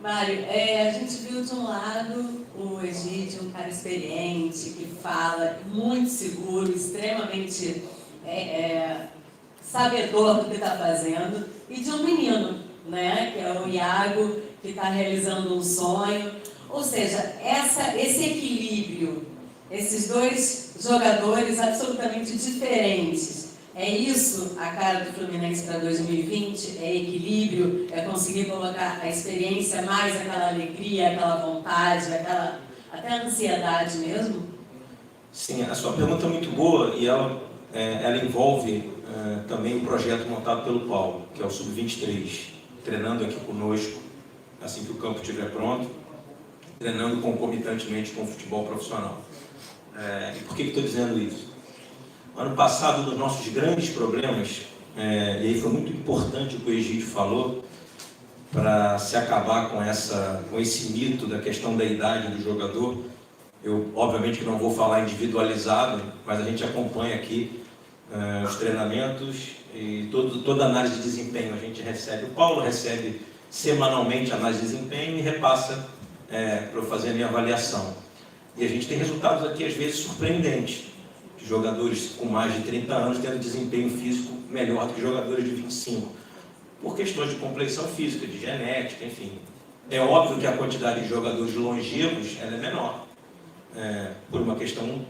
Mário, a gente viu de um lado o Egídio, um cara experiente, que fala, muito seguro, extremamente sabedor do que está fazendo, e de um menino, né, que é o Iago, que está realizando um sonho. Ou seja, esse equilíbrio, esses dois jogadores absolutamente diferentes, é isso a cara do Fluminense para 2020? É equilíbrio? É conseguir colocar a experiência mais aquela alegria, aquela vontade, até a ansiedade mesmo? Sim, a sua pergunta é muito boa e ela envolve também o projeto montado pelo Paulo, que é o Sub-23, treinando aqui conosco, assim que o campo estiver pronto, treinando concomitantemente com o futebol profissional. E por que estou dizendo isso? Ano passado, um dos nossos grandes problemas, e aí foi muito importante o que o Egídio falou, para se acabar com esse mito da questão da idade do jogador. Eu, obviamente, que não vou falar individualizado, mas a gente acompanha aqui os treinamentos e toda a análise de desempenho a gente recebe. O Paulo recebe semanalmente a análise de desempenho e repassa para eu fazer a minha avaliação. E a gente tem resultados aqui, às vezes, surpreendentes. De jogadores com mais de 30 anos tendo desempenho físico melhor do que jogadores de 25. Por questões de complexão física, de genética, enfim. É óbvio que a quantidade de jogadores longevos ela é menor. Por uma questão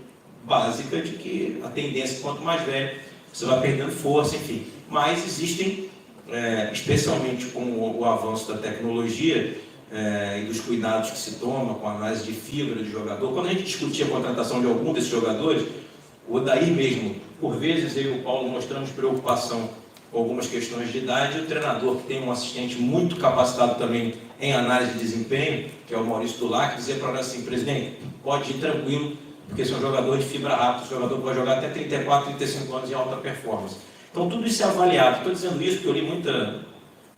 básica de que a tendência, quanto mais velho, você vai perdendo força, enfim. Mas existem, especialmente com o avanço da tecnologia e dos cuidados que se toma com a análise de fibra de jogador, quando a gente discutia a contratação de algum desses jogadores, o Odair mesmo, por vezes eu e o Paulo mostramos preocupação com algumas questões de idade, e o treinador, que tem um assistente muito capacitado também em análise de desempenho, que é o Maurício Dulac, dizia para nós assim: presidente, pode ir tranquilo, porque esse é um jogador de fibra rápida, esse jogador pode jogar até 34, 35 anos em alta performance. Então tudo isso é avaliado. Estou dizendo isso porque eu li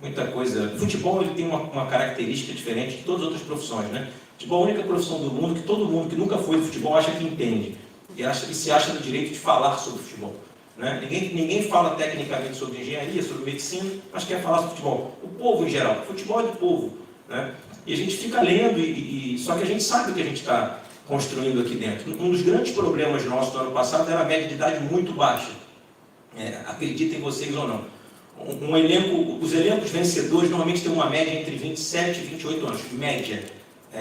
muita coisa. O futebol ele tem uma característica diferente de todas as outras profissões, né? O futebol é a única profissão do mundo que todo mundo que nunca foi do futebol acha que entende. E se acha no direito de falar sobre futebol. Né? Ninguém fala tecnicamente sobre engenharia, sobre medicina, mas quer falar sobre futebol. O povo em geral, futebol é do povo. Né? E a gente fica lendo, só que a gente sabe o que a gente está construindo aqui dentro. Um dos grandes problemas nossos do ano passado era a média de idade muito baixa. Acreditem vocês ou não. Os elencos vencedores normalmente têm uma média entre 27 e 28 anos, média,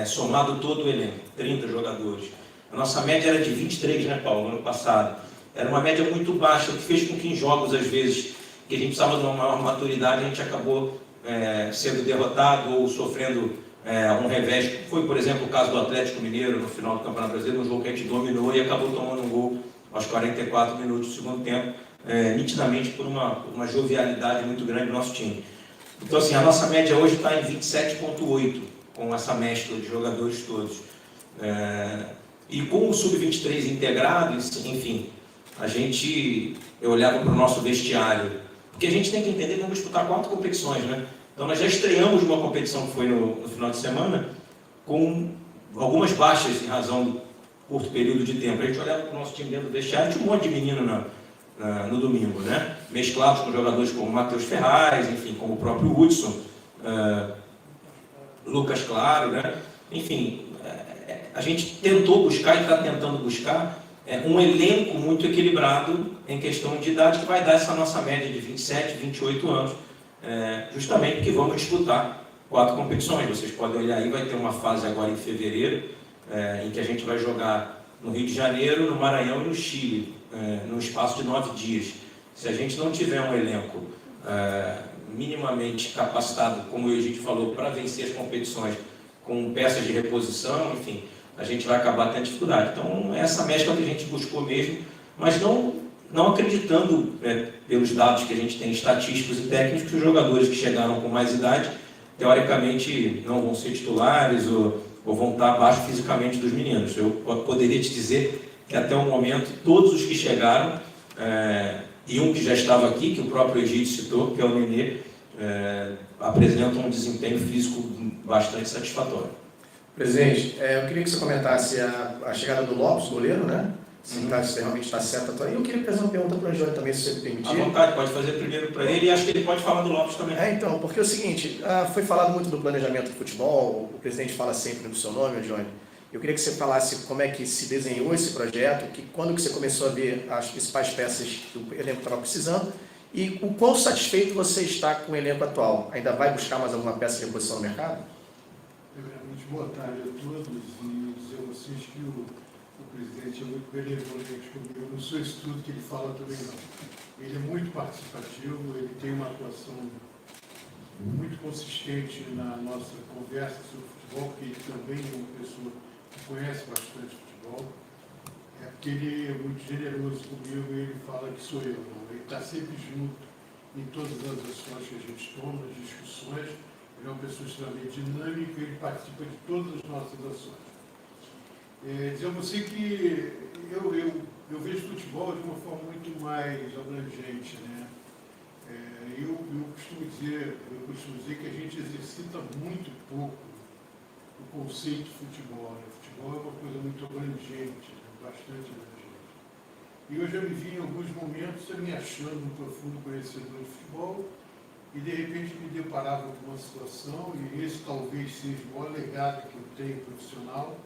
somado todo o elenco, 30 jogadores. A nossa média era de 23, né, Paulo, ano passado. Era uma média muito baixa, o que fez com que em jogos, às vezes, que a gente precisava de uma maior maturidade, a gente acabou sendo derrotado ou sofrendo um revés. Foi, por exemplo, o caso do Atlético Mineiro no final do Campeonato Brasileiro, um jogo que a gente dominou e acabou tomando um gol aos 44 minutos do segundo tempo, nitidamente por uma jovialidade muito grande do nosso time. Então, assim, a nossa média hoje está em 27,8, com essa mescla de jogadores todos. E com o Sub-23 integrado, enfim, eu olhava para o nosso vestiário, porque a gente tem que entender que vamos disputar 4 competições, né? Então nós já estreamos uma competição que foi no final de semana, com algumas baixas em razão do curto período de tempo. A gente olhava para o nosso time dentro do vestiário, tinha um monte de menino no domingo, né? Mesclados com jogadores como Matheus Ferraz, enfim, como o próprio Hudson, Lucas Claro, né? Enfim, a gente tentou buscar e está tentando buscar um elenco muito equilibrado em questão de idade, que vai dar essa nossa média de 27, 28 anos, justamente porque vamos disputar 4 competições. Vocês podem olhar aí, vai ter uma fase agora em fevereiro, em que a gente vai jogar no Rio de Janeiro, no Maranhão e no Chile, num espaço de 9 dias. Se a gente não tiver um elenco minimamente capacitado, como a gente falou, para vencer as competições, com peças de reposição, enfim, a gente vai acabar tendo dificuldade. Então, essa mescla que a gente buscou mesmo, mas não acreditando, pelos dados que a gente tem, estatísticos e técnicos, que os jogadores que chegaram com mais idade, teoricamente, não vão ser titulares ou vão estar abaixo fisicamente dos meninos. Eu poderia te dizer que, até o momento, todos os que chegaram, e um que já estava aqui, que o próprio Egídio citou, que é o Nenê, apresentam um desempenho físico bastante satisfatório. Presidente, eu queria que você comentasse a chegada do Lopes, goleiro, né? se realmente está certo. E eu queria fazer uma pergunta para o Johnny também, se você me permitir. À vontade, pode fazer primeiro para ele, e acho que ele pode falar do Lopes também. Então, porque é o seguinte, foi falado muito do planejamento do futebol, o presidente fala sempre no seu nome, Johnny. Eu queria que você falasse como é que se desenhou esse projeto, quando que você começou a ver as principais peças que o elenco estava precisando, e o quão satisfeito você está com o elenco atual. Ainda vai buscar mais alguma peça de reposição no mercado? Primeiramente, boa tarde a todos, e dizer a vocês que o presidente é muito benevolente comigo. Eu não sou isso tudo que ele fala também, não. Ele é muito participativo, ele tem uma atuação muito consistente na nossa conversa sobre futebol, porque ele também é uma pessoa que conhece bastante futebol. É porque ele é muito generoso comigo e ele fala que sou eu, não. Ele está sempre junto em todas as ações que a gente toma, as discussões. Ele é uma pessoa extremamente dinâmica e ele participa de todas as nossas ações. Dizer a você que eu vejo futebol de uma forma muito mais abrangente, né? Eu costumo dizer que a gente exercita muito pouco o conceito de futebol, né? Futebol é uma coisa muito abrangente, né? Bastante abrangente. E eu já me vi em alguns momentos me achando um profundo conhecedor de futebol e de repente me deparava com uma situação, e esse talvez seja o maior legado que eu tenho profissional,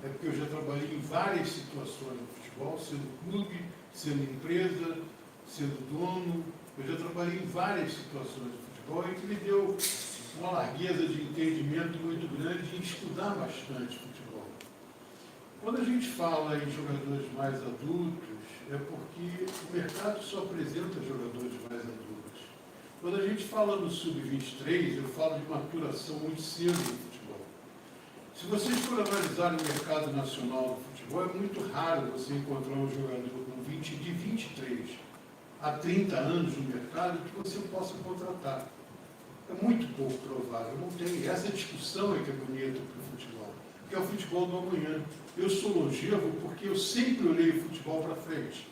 é porque eu já trabalhei em várias situações no futebol, sendo clube, sendo empresa, sendo dono. Eu já trabalhei em várias situações de futebol e que me deu uma largueza de entendimento muito grande em estudar bastante futebol. Quando a gente fala em jogadores mais adultos, é porque o mercado só apresenta jogadores mais adultos. Quando a gente fala no Sub-23, eu falo de maturação muito cedo no futebol. Se vocês forem analisar o mercado nacional do futebol, é muito raro você encontrar um jogador de 23 a 30 anos no mercado que você possa contratar. É muito pouco provável, não tem. Essa discussão é que é bonita para o futebol, que é o futebol do amanhã. Eu sou longevo porque eu sempre olhei o futebol para frente.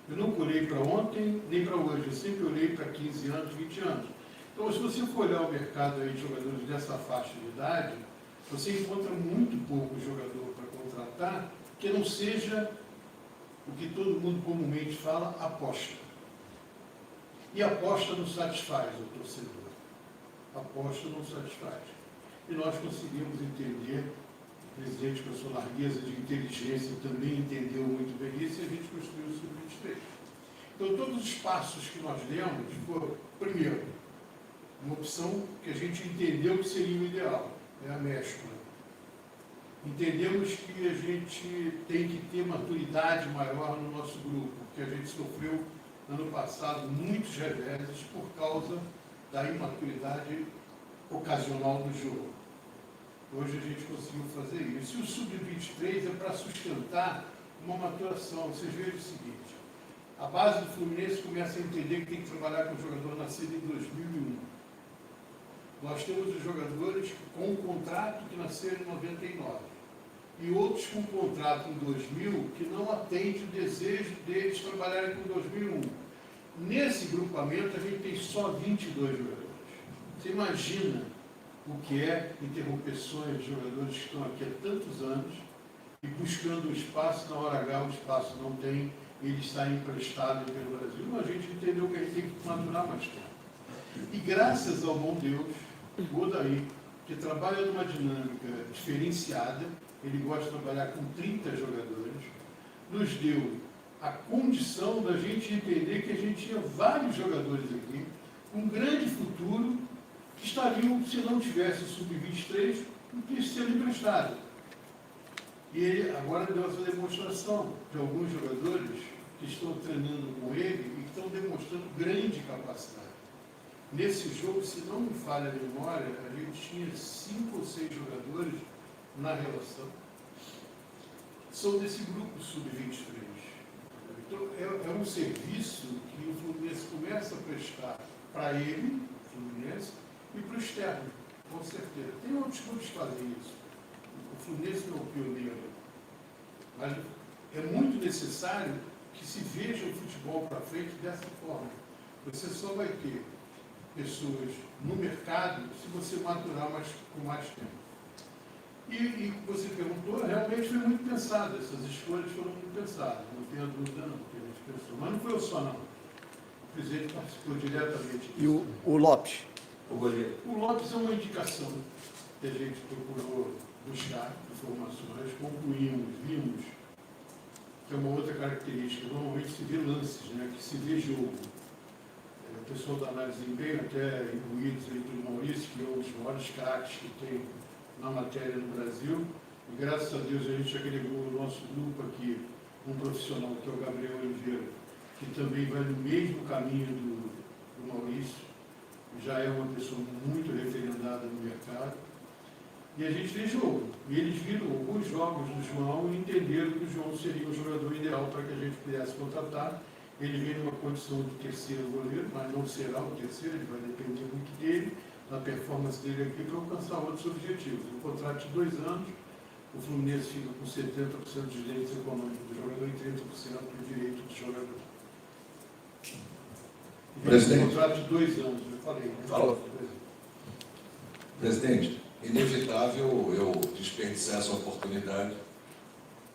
Eu nunca olhei para ontem, nem para hoje. Eu sempre olhei para 15 anos, 20 anos. Então, se você for olhar o mercado aí de jogadores dessa faixa de idade, você encontra muito pouco jogador para contratar que não seja o que todo mundo comumente fala, aposta. E aposta não satisfaz o torcedor. Aposta não satisfaz. E nós conseguimos entender, o presidente com a sua largueza de inteligência também entendeu muito bem isso, e a gente construiu o Sub-23. Então, todos os passos que nós demos foram, primeiro, uma opção que a gente entendeu que seria o ideal, é a mescla. Entendemos que a gente tem que ter maturidade maior no nosso grupo, porque a gente sofreu, ano passado, muitos reveses por causa da imaturidade ocasional do jogo. Hoje a gente conseguiu fazer isso. E o Sub-23 é para sustentar uma maturação. Vocês vejam o seguinte, a base do Fluminense começa a entender que tem que trabalhar com o jogador nascido em 2001. Nós temos os jogadores com um contrato que nasceram em 99 e outros com um contrato em 2000 que não atende o desejo deles trabalharem com 2001. Nesse grupamento a gente tem só 22 jogadores. Você imagina o que é interromper sonhos de jogadores que estão aqui há tantos anos e buscando um espaço, na hora H o espaço não tem, ele está emprestado pelo Brasil. Mas a gente entendeu que a gente tem que maturar mais tempo. E graças ao bom Deus, o Odair, que trabalha numa dinâmica diferenciada, ele gosta de trabalhar com 30 jogadores, nos deu a condição da gente entender que a gente tinha vários jogadores aqui, com grande futuro, que estariam, se não tivesse o Sub-23, sendo emprestado. E ele agora deu essa demonstração de alguns jogadores que estão treinando com ele e que estão demonstrando grande capacidade. Nesse jogo, se não me falha a memória, a gente tinha 5 ou 6 jogadores na relação. São desse grupo Sub-23. Então, é um serviço que o Fluminense começa a prestar para ele, o Fluminense, e para o externo, com certeza. Tem outros clubes que fazem isso. O Fluminense não é o pioneiro. Mas é muito necessário que se veja o futebol para frente dessa forma. Você só vai ter pessoas no mercado se você maturar com mais tempo. E você perguntou, realmente foi muito pensado, essas escolhas foram muito pensadas, não tenho dúvida não, que a gente pensou. Mas não foi eu só não. O presidente participou diretamente disso. E o Lopes? O goleiro. O Lopes é uma indicação que a gente procurou buscar informações, vimos que é uma outra característica. Normalmente se vê lances, né, que se vê jogo. O pessoal da análise de empenho, até imbuídos aí pelo Maurício, que é um dos maiores craques que tem na matéria no Brasil. E graças a Deus a gente agregou no nosso grupo aqui um profissional, que é o Gabriel Oliveira, que também vai no mesmo caminho do Maurício. Já é uma pessoa muito referendada no mercado. E a gente fez jogo. E eles viram alguns jogos do João e entenderam que o João seria o jogador ideal para que a gente pudesse contratar. Ele vem numa condição de terceiro goleiro, mas não será o terceiro, ele vai depender muito dele, da performance dele aqui, para alcançar outros objetivos. Um contrato de 2 anos, o Fluminense fica com 70% dos direitos econômicos do jogador e 30% do direito do jogador. Presidente. Um contrato de 2 anos, eu falei. Né? Falou. Presidente, inevitável eu desperdiçar essa oportunidade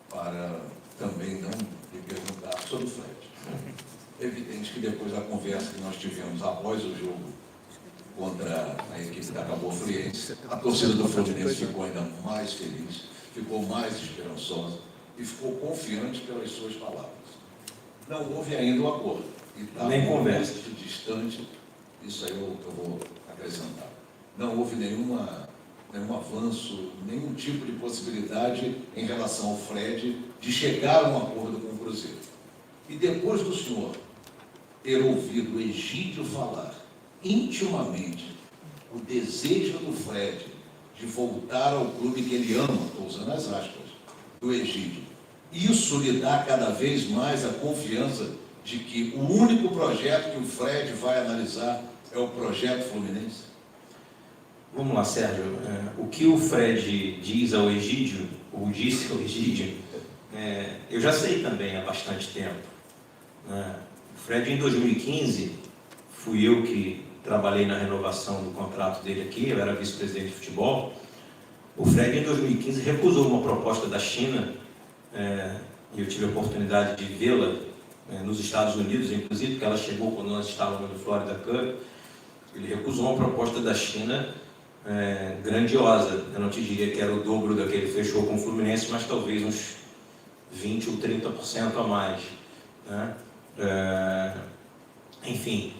para também não lhe perguntar sobre o Fred. É evidente que depois da conversa que nós tivemos após o jogo contra a equipe da Cabo Friense, a torcida do Fluminense ficou ainda mais feliz, ficou mais esperançosa e ficou confiante pelas suas palavras. Não houve ainda um acordo. E está muito distante, isso aí eu vou acrescentar. Não houve nenhum avanço, nenhum tipo de possibilidade em relação ao Fred de chegar a um acordo com o Cruzeiro. E depois do senhor ter ouvido o Egídio falar intimamente o desejo do Fred de voltar ao clube que ele ama, estou usando as aspas, do Egídio, isso lhe dá cada vez mais a confiança de que o único projeto que o Fred vai analisar é o projeto Fluminense? Vamos lá, Sérgio. O que o Fred diz ao Egídio, ou disse ao Egídio, eu já sei também há bastante tempo. O Fred, em 2015, fui eu que trabalhei na renovação do contrato dele aqui, eu era vice-presidente de futebol. O Fred, em 2015, recusou uma proposta da China, e eu tive a oportunidade de vê-la nos Estados Unidos, inclusive, porque ela chegou quando nós estávamos no Florida Cup. Ele recusou uma proposta da China grandiosa. Eu não te diria que era o dobro da que ele fechou com o Fluminense, mas talvez uns 20% ou 30% a mais. Né? Enfim,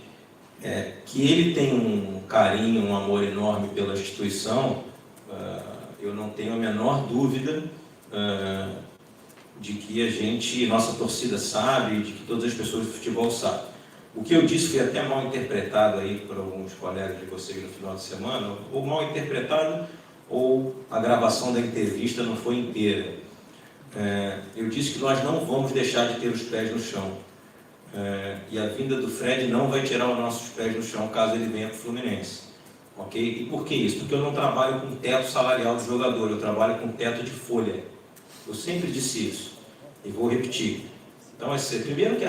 que ele tem um carinho, um amor enorme pela instituição, eu não tenho a menor dúvida de que nossa torcida sabe, de que todas as pessoas do futebol sabem. O que eu disse foi até mal interpretado aí por alguns colegas de vocês no final de semana, ou mal interpretado, ou a gravação da entrevista não foi inteira. Eu disse que nós não vamos deixar de ter os pés no chão. E a vinda do Fred não vai tirar os nossos pés no chão caso ele venha para o Fluminense. Ok? E por que isso? Porque eu não trabalho com teto salarial do jogador, eu trabalho com teto de folha. Eu sempre disse isso, e vou repetir. Então, primeiro que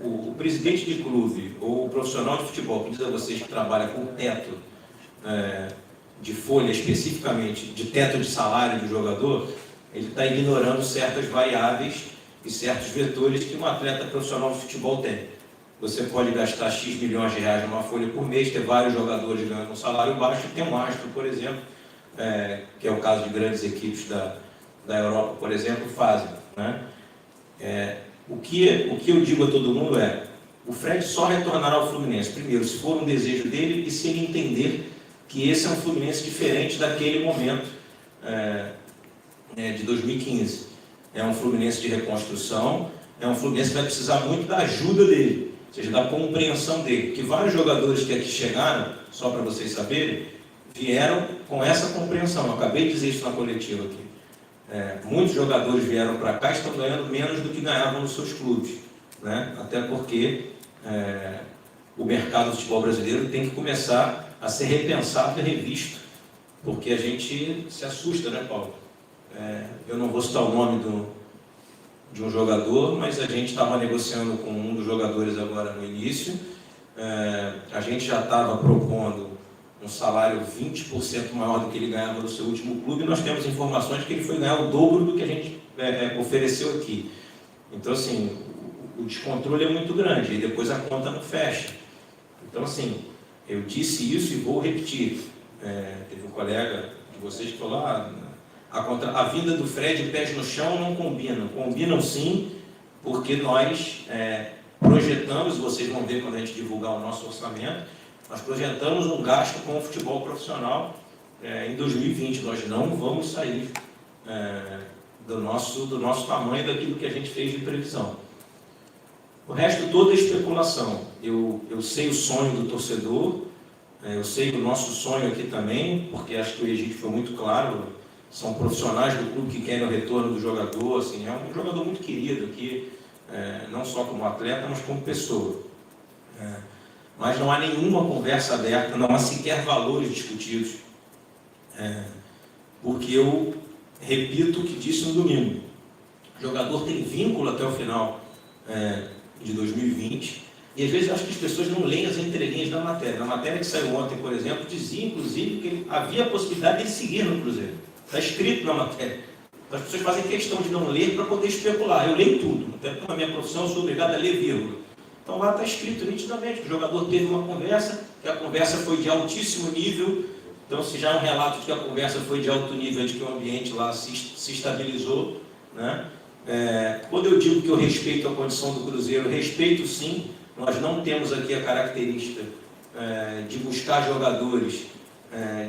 o presidente de clube ou o profissional de futebol que diz a vocês que trabalha com teto de folha, especificamente de teto de salário do jogador, ele está ignorando certas variáveis e certos vetores que um atleta profissional de futebol tem. Você pode gastar X milhões de reais numa folha por mês, ter vários jogadores ganhando um salário baixo, e ter um astro, por exemplo, que é o caso de grandes equipes da Europa, por exemplo, fazem. Né? O que eu digo a todo mundo o Fred só retornará ao Fluminense, primeiro, se for um desejo dele e se ele entender que esse é um Fluminense diferente daquele momento de 2015. É um Fluminense de reconstrução, é um Fluminense que vai precisar muito da ajuda dele, ou seja, da compreensão dele, porque vários jogadores que aqui chegaram, só para vocês saberem, vieram com essa compreensão. Eu acabei de dizer isso na coletiva aqui. Muitos jogadores vieram para cá e estão ganhando menos do que ganhavam nos seus clubes, né? Até porque o mercado do futebol brasileiro tem que começar a ser repensado e revisto, porque a gente se assusta, né, Paulo? Eu não vou citar o nome de um jogador, mas a gente estava negociando com um dos jogadores agora no início. A gente já estava propondo um salário 20% maior do que ele ganhava no seu último clube, e nós temos informações que ele foi ganhar o dobro do que a gente ofereceu aqui. Então, assim, o descontrole é muito grande, e depois a conta não fecha. Então, assim, eu disse isso e vou repetir. Teve um colega de vocês que falou, a vinda do Fred e pés no chão não combinam. Combinam sim, porque nós projetamos, vocês vão ver quando a gente divulgar o nosso orçamento, nós projetamos um gasto com o futebol profissional em 2020. Nós não vamos sair do nosso tamanho, daquilo que a gente fez de previsão. O resto toda é especulação. Eu sei o sonho do torcedor, eu sei o nosso sonho aqui também, porque acho que o Egídio foi muito claro, são profissionais do clube que querem o retorno do jogador, assim, é um jogador muito querido aqui, não só como atleta, mas como pessoa. Mas não há nenhuma conversa aberta, não há sequer valores discutidos, porque eu repito o que disse no domingo, o jogador tem vínculo até o final de 2020, e às vezes eu acho que as pessoas não leem as entrelinhas da matéria. Na matéria que saiu ontem, por exemplo, dizia inclusive que havia a possibilidade de ele seguir no Cruzeiro. Está escrito na matéria. As pessoas fazem questão de não ler para poder especular. Eu leio tudo, até porque na minha profissão eu sou obrigado a ler vírgula. Então lá está escrito nitidamente que o jogador teve uma conversa, que a conversa foi de altíssimo nível. Então, se já é um relato de que a conversa foi de alto nível, de que o ambiente lá se estabilizou, né? Quando eu digo que eu respeito a condição do Cruzeiro, respeito sim. Nós não temos aqui a característica de buscar jogadores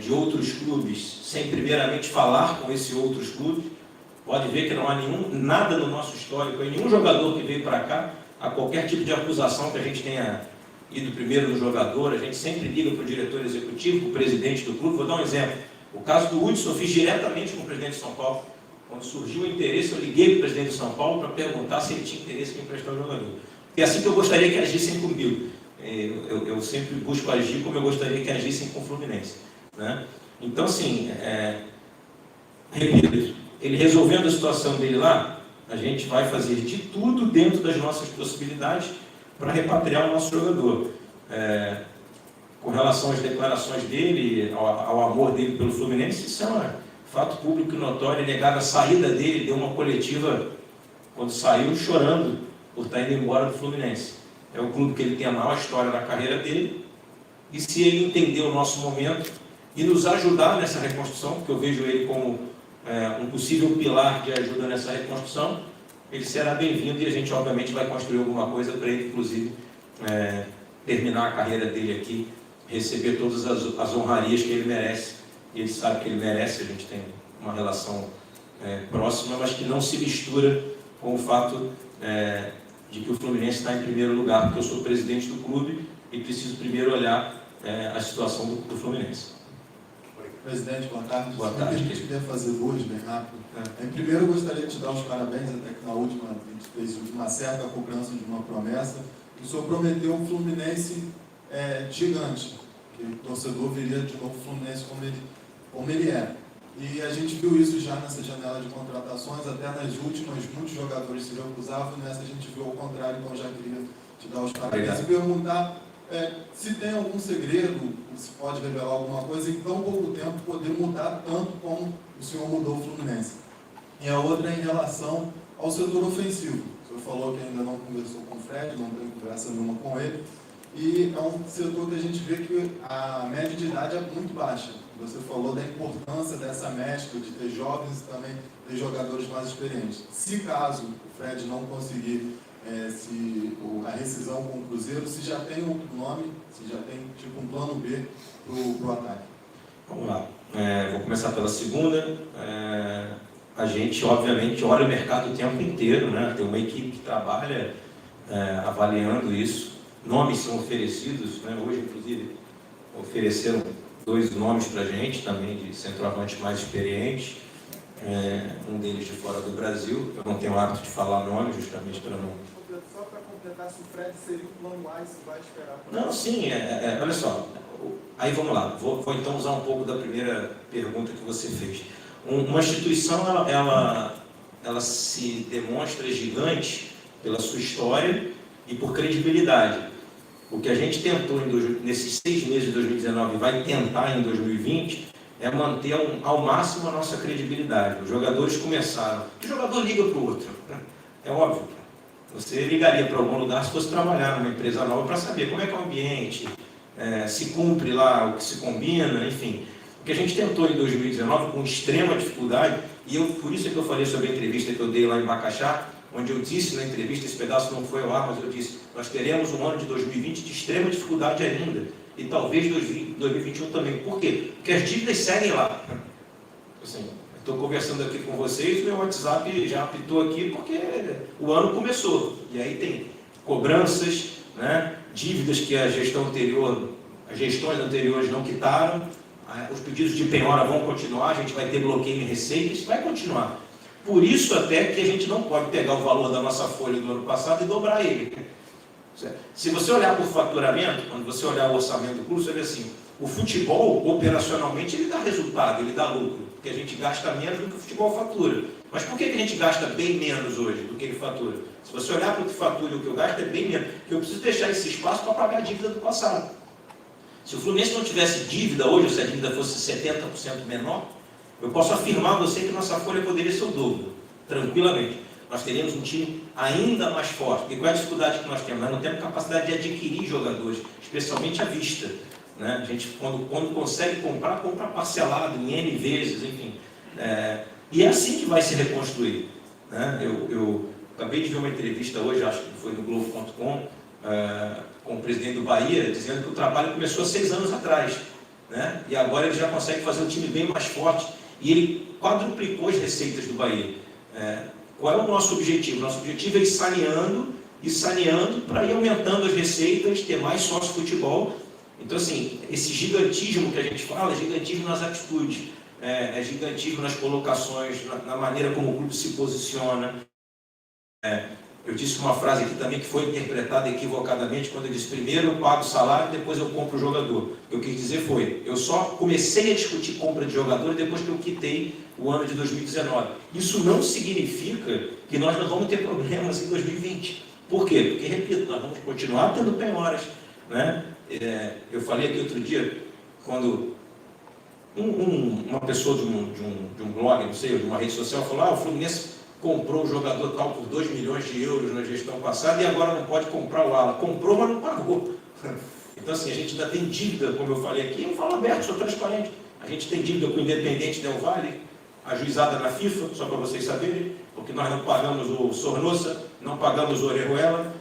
de outros clubes sem primeiramente falar com esses outros clubes. Pode ver que não há nada no nosso histórico, nenhum jogador que veio para cá, a qualquer tipo de acusação que a gente tenha ido primeiro no jogador, a gente sempre liga para o diretor executivo, para o presidente do clube. Vou dar um exemplo. O caso do Hudson, eu fiz diretamente com o presidente de São Paulo. Quando surgiu o interesse, eu liguei para o presidente de São Paulo para perguntar se ele tinha interesse em emprestar o jogador. É assim que eu gostaria que agissem comigo. Eu sempre busco agir como eu gostaria que agissem com o Fluminense, né? Então, assim, repito, ele resolvendo a situação dele lá, a gente vai fazer de tudo dentro das nossas possibilidades para repatriar o nosso jogador. Com relação às declarações dele, ao amor dele pelo Fluminense, isso é um fato público e notório. Negado a saída dele, deu uma coletiva quando saiu chorando por estar indo embora do Fluminense. É o clube que ele tem a maior história na carreira dele, e se ele entender o nosso momento e nos ajudar nessa reconstrução, porque eu vejo ele como um possível pilar de ajuda nessa reconstrução, ele será bem-vindo, e a gente obviamente vai construir alguma coisa para ele, inclusive, terminar a carreira dele aqui, receber todas as honrarias que ele merece. Ele sabe que ele merece, a gente tem uma relação próxima, mas que não se mistura com o fato de que o Fluminense está em primeiro lugar, porque eu sou presidente do clube e preciso primeiro olhar a situação do Fluminense. Presidente, boa tarde. Boa tarde. Eu queria fazer duas, bem rápido. Primeiro, eu gostaria de te dar os parabéns, até que na última, a gente fez uma certa cobrança de uma promessa. O senhor prometeu um Fluminense gigante, que o torcedor viria de novo o Fluminense como ele é. E a gente viu isso já nessa janela de contratações, até nas últimas, muitos jogadores se recusavam, nessa a gente viu ao contrário, então já queria te dar os parabéns e perguntar se tem algum segredo, se pode revelar alguma coisa, em tão pouco tempo poder mudar tanto como o senhor mudou o Fluminense. E a outra é em relação ao setor ofensivo. O senhor falou que ainda não conversou com o Fred, não tem conversa nenhuma com ele, e é um setor que a gente vê que a média de idade é muito baixa. Você falou da importância dessa mescla de ter jovens e também ter jogadores mais experientes. Se caso o Fred não conseguir a rescisão com o Cruzeiro, se já tem outro nome, se já tem tipo um plano B para o ataque. Vamos lá. Vou começar pela segunda. A gente, obviamente, olha o mercado o tempo inteiro, né? Tem uma equipe que trabalha avaliando isso. Nomes são oferecidos, né? Hoje, inclusive, ofereceram 2 nomes para a gente, também de centroavantes mais experientes, um deles de fora do Brasil. Eu não tenho o hábito de falar nome, justamente para não... Só para completar, se o Fred seria o plano A, se vai esperar... Não, sim, olha só, aí vamos lá, vou então usar um pouco da primeira pergunta que você fez. Uma instituição, ela se demonstra gigante pela sua história e por credibilidade. O que a gente tentou nesses 6 meses de 2019 e vai tentar em 2020 é manter ao máximo a nossa credibilidade. Os jogadores começaram. O jogador liga para o outro. É óbvio. Você ligaria para algum lugar se fosse trabalhar numa empresa nova para saber como é que é o ambiente, se cumpre lá o que se combina, enfim. O que a gente tentou em 2019 com extrema dificuldade, e por isso é que eu falei sobre a entrevista que eu dei lá em Macaxá, onde eu disse na entrevista, esse pedaço não foi ao ar, mas eu disse, nós teremos um ano de 2020 de extrema dificuldade ainda, e talvez 2021 também. Por quê? Porque as dívidas seguem lá. Assim, estou conversando aqui com vocês, meu WhatsApp já apitou aqui porque o ano começou. E aí tem cobranças, né, dívidas que as gestões anteriores não quitaram, os pedidos de penhora vão continuar, a gente vai ter bloqueio em receitas, vai continuar. Por isso até que a gente não pode pegar o valor da nossa folha do ano passado e dobrar ele. Se você olhar por faturamento, quando você olhar o orçamento do clube, você vê assim, o futebol, operacionalmente, ele dá resultado, ele dá lucro, porque a gente gasta menos do que o futebol fatura. Mas por que a gente gasta bem menos hoje do que ele fatura? Se você olhar para o que fatura e o que eu gasto, é bem menos. Porque eu preciso deixar esse espaço para pagar a dívida do passado. Se o Fluminense não tivesse dívida hoje, ou se a dívida fosse 70% menor, eu posso afirmar a você que nossa folha poderia ser o dobro, tranquilamente. Nós teríamos um time ainda mais forte. Porque qual é a dificuldade que nós temos? Nós não temos capacidade de adquirir jogadores, especialmente à vista. Né? A gente, quando consegue comprar, compra parcelado em N vezes, enfim. E é assim que vai se reconstruir. Né? Eu acabei de ver uma entrevista hoje, acho que foi no Globo.com, com o presidente do Bahia, dizendo que o trabalho começou há 6 anos atrás. Né? E agora ele já consegue fazer um time bem mais forte. E ele quadruplicou as receitas do Bahia. Qual é o nosso objetivo? Nosso objetivo é ir saneando para ir aumentando as receitas, ter mais sócio futebol. Então, assim, esse gigantismo que a gente fala, é gigantismo nas atitudes, é gigantismo nas colocações, na maneira como o clube se posiciona. Eu disse uma frase aqui também que foi interpretada equivocadamente, quando eu disse, primeiro eu pago o salário, depois eu compro o jogador. O que eu quis dizer foi, eu só comecei a discutir compra de jogador depois que eu quitei o ano de 2019. Isso não significa que nós não vamos ter problemas em 2020. Por quê? Porque, repito, nós vamos continuar tendo penhoras. Né? Eu falei aqui outro dia, quando uma pessoa de um blog, não sei, de uma rede social, falou, o Fluminense comprou o jogador tal por 2 milhões de euros na gestão passada e agora não pode comprar o ala. Comprou, mas não pagou. Então, assim, a gente ainda tem dívida, como eu falei aqui, eu falo aberto, sou transparente. A gente tem dívida com o Independente Del Valle, ajuizada na FIFA, só para vocês saberem, porque nós não pagamos o Sornosa, não pagamos o Orejuela.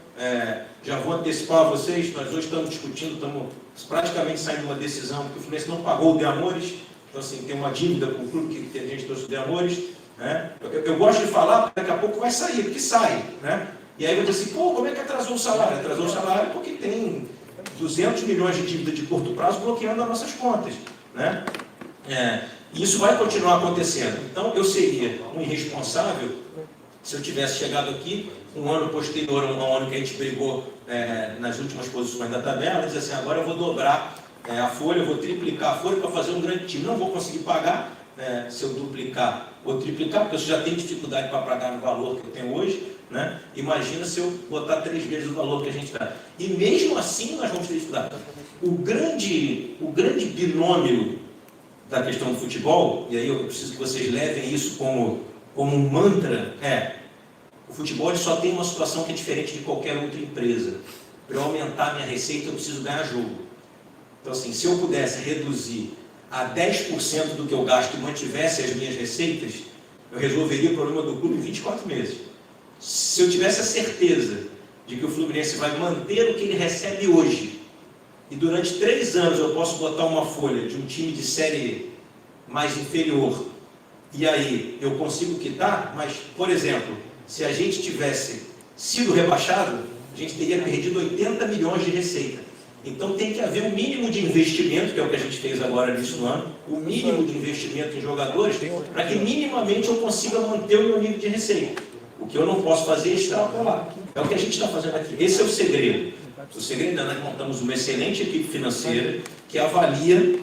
Já vou antecipar a vocês, nós hoje estamos discutindo, estamos praticamente saindo de uma decisão, porque o Fluminense não pagou o De Amores, então, assim, tem uma dívida com o clube que a gente trouxe o De Amores. Eu gosto de falar, porque daqui a pouco vai sair, porque sai. Né? E aí eu vou dizer assim, como é que atrasou o salário? Atrasou o salário porque tem 200 milhões de dívida de curto prazo bloqueando as nossas contas. Né? E isso vai continuar acontecendo. Então, eu seria um irresponsável se eu tivesse chegado aqui, um ano posterior ao ano que a gente brigou nas últimas posições da tabela, e dizer assim, agora eu vou dobrar a folha, eu vou triplicar a folha para fazer um grande time. Não vou conseguir pagar se eu duplicar ou triplicar, porque eu já tenho dificuldade para pagar no valor que eu tenho hoje. Né? Imagina se eu botar 3 vezes o valor que a gente dá. E mesmo assim nós vamos ter dificuldade. O grande binômio da questão do futebol, e aí eu preciso que vocês levem isso como um mantra, o futebol ele só tem uma situação que é diferente de qualquer outra empresa. Para eu aumentar a minha receita, eu preciso ganhar jogo. Então, assim, se eu pudesse reduzir a 10% do que eu gasto e mantivesse as minhas receitas, eu resolveria o problema do clube em 24 meses. Se eu tivesse a certeza de que o Fluminense vai manter o que ele recebe hoje, e durante 3 anos eu posso botar uma folha de um time de série mais inferior, e aí eu consigo quitar, mas, por exemplo, se a gente tivesse sido rebaixado, a gente teria perdido 80 milhões de receita. Então tem que haver um mínimo de investimento, que é o que a gente fez agora nisso no ano, o mínimo de investimento em jogadores, para que minimamente eu consiga manter o meu nível de receita. O que eu não posso fazer é extrapolar. É o que a gente está fazendo aqui. Esse é o segredo. O segredo é nós montamos uma excelente equipe financeira que avalia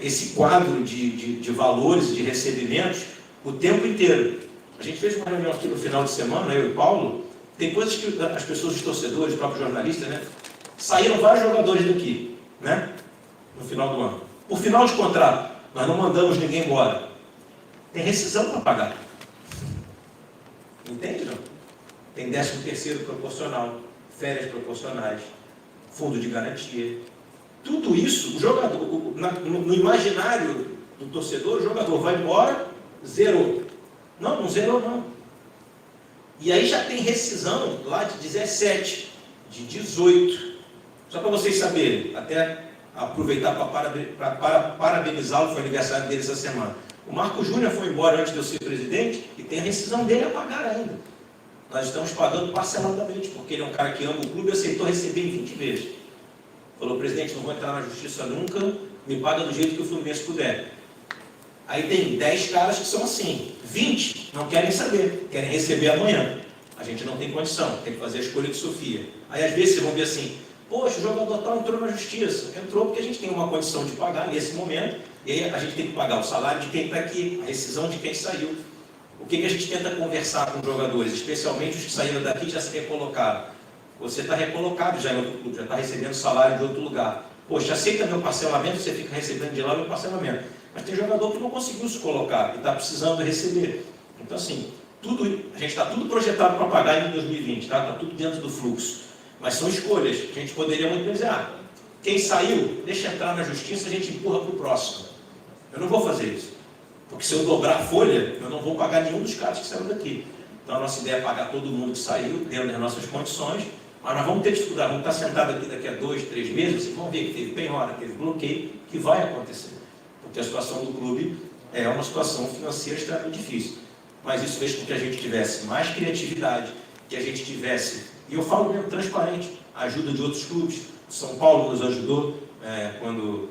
esse quadro de valores, de recebimentos, o tempo inteiro. A gente fez uma reunião aqui no final de semana, eu e o Paulo, tem coisas que as pessoas, os torcedores, os próprios jornalistas, né, Saíram vários jogadores daqui, né? No final do ano. Por final de contrato, nós não mandamos ninguém embora. Tem rescisão para pagar. Entende, não? Tem 13º proporcional, férias proporcionais, fundo de garantia. Tudo isso, o jogador, no imaginário do torcedor, o jogador vai embora, zerou. Não, não zerou não. E aí já tem rescisão lá de 17, de 18. Só para vocês saberem, até aproveitar para parabenizá-lo, foi aniversário dele essa semana. O Marco Júnior foi embora antes de eu ser presidente e tem a rescisão dele a pagar ainda. Nós estamos pagando parceladamente, porque ele é um cara que ama o clube e aceitou receber em 20 vezes. Falou, presidente, não vou entrar na justiça nunca, me paga do jeito que o Fluminense puder. Aí tem 10 caras que são assim, 20 não querem saber, querem receber amanhã. A gente não tem condição, tem que fazer a escolha de Sofia. Aí às vezes vocês vão ver assim, poxa, o jogador tal entrou na justiça. Entrou porque a gente tem uma condição de pagar nesse momento, e aí a gente tem que pagar o salário de quem está aqui, a rescisão de quem saiu. O que a gente tenta conversar com os jogadores, especialmente os que saíram daqui e já se recolocaram? Você está recolocado já em outro clube, já está recebendo salário de outro lugar. Poxa, aceita meu parcelamento, você fica recebendo de lá meu parcelamento. Mas tem jogador que não conseguiu se colocar e está precisando receber. Então assim, a gente está tudo projetado para pagar em 2020, tá? Está tudo dentro do fluxo. Mas são escolhas que a gente poderia muito dizer, quem saiu, deixa entrar na justiça, a gente empurra para o próximo. Eu não vou fazer isso. Porque se eu dobrar a folha, eu não vou pagar nenhum dos caras que saíram daqui. Então a nossa ideia é pagar todo mundo que saiu, dentro das nossas condições, mas nós vamos ter dificuldade, vamos estar sentados aqui daqui a 2, 3 meses, vocês vão ver que teve penhora, teve bloqueio, que vai acontecer. Porque a situação do clube é uma situação financeira extremamente difícil. Mas isso fez com que a gente tivesse mais criatividade, que a gente tivesse, e eu falo mesmo transparente, a ajuda de outros clubes. O São Paulo nos ajudou quando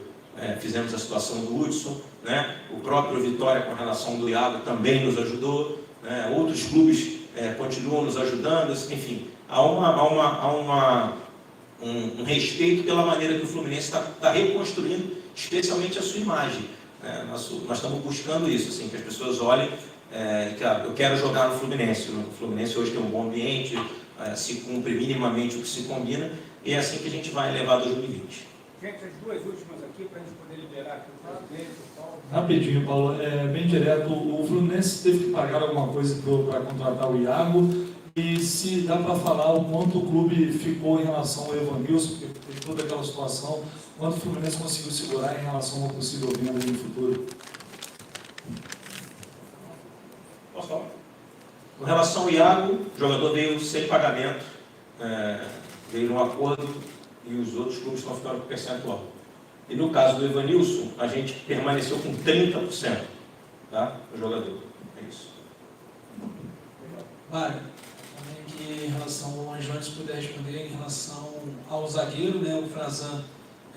fizemos a situação do Hudson, né? O próprio Vitória com relação do Iago também nos ajudou, né? Outros clubes continuam nos ajudando, assim, enfim, há um respeito pela maneira que o Fluminense está reconstruindo, especialmente a sua imagem. Nós estamos buscando isso, assim, que as pessoas olhem, eu quero jogar no Fluminense. O Fluminense hoje tem um bom ambiente, se cumpre minimamente o que se combina, e é assim que a gente vai levar 2020. Gente, as duas últimas aqui, para a gente poder liberar aqui o presidente, o Paulo. Rapidinho, Paulo, bem direto, o Fluminense teve que pagar alguma coisa para contratar o Iago, e se dá para falar o quanto o clube ficou em relação ao Evanilson, porque teve toda aquela situação, quanto o Fluminense conseguiu segurar em relação a uma possível venda no futuro? Posso falar? Com relação ao Iago, o jogador veio sem pagamento, veio num acordo e os outros clubes estão ficando com percentual. E no caso do Evanilson, a gente permaneceu com 30%, tá? Do jogador. É isso. Mário, também que em relação ao Anjone, se puder responder em relação ao zagueiro, né? O Frazan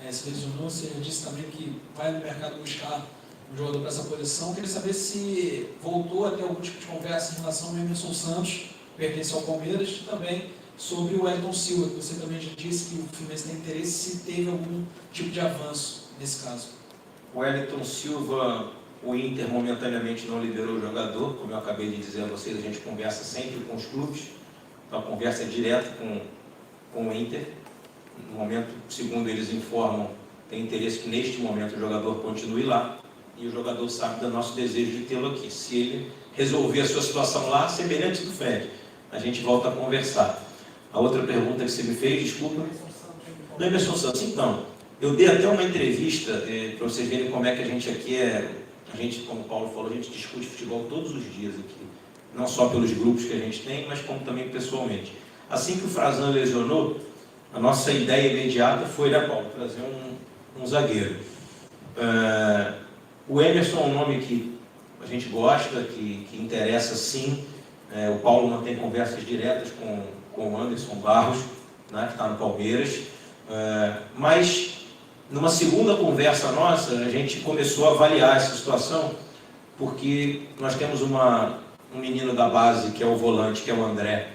se lesionou, você disse também que vai no mercado buscar um jogador para essa posição. Queria saber se voltou a ter algum tipo de conversa em relação ao Emerson Santos, pertence ao Palmeiras, e também sobre o Wellington Silva, que você também já disse que o Fluminense tem interesse, se teve algum tipo de avanço nesse caso. O Wellington Silva, o Inter momentaneamente não liberou o jogador, como eu acabei de dizer a vocês, a gente conversa sempre com os clubes, então a conversa é direta com o Inter. No momento, segundo eles informam, tem interesse que neste momento o jogador continue lá, e o jogador sabe do nosso desejo de tê-lo aqui. Se ele resolver a sua situação lá, semelhante do Fred, a gente volta a conversar. A outra pergunta que você me fez, desculpa. Do Emerson Santos. Então, eu dei até uma entrevista para vocês verem como é que a gente aqui a gente, como o Paulo falou, a gente discute futebol todos os dias aqui. Não só pelos grupos que a gente tem, mas como também pessoalmente. Assim que o Frazan lesionou, a nossa ideia imediata foi, né, Paulo, trazer um zagueiro. O Emerson é um nome que a gente gosta, que interessa sim. O Paulo mantém conversas diretas com o Anderson Barros, né, que está no Palmeiras, mas numa segunda conversa nossa, a gente começou a avaliar essa situação, porque nós temos um menino da base, que é o volante, que é o André,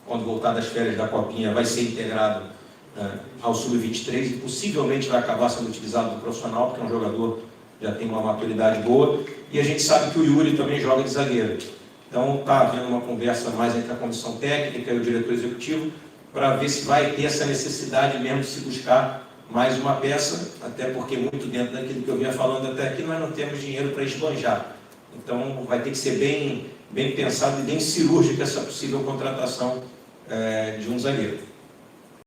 quando voltar das férias da Copinha, vai ser integrado ao Sub-23 e possivelmente vai acabar sendo utilizado no profissional, porque é um jogador que já tem uma maturidade boa, e a gente sabe que o Yuri também joga de zagueiro. Então, está havendo uma conversa mais entre a comissão técnica e o diretor executivo para ver se vai ter essa necessidade mesmo de se buscar mais uma peça, até porque muito dentro daquilo que eu vinha falando até aqui, nós não temos dinheiro para esbanjar. Então vai ter que ser bem pensado e bem cirúrgica essa possível contratação de um zagueiro.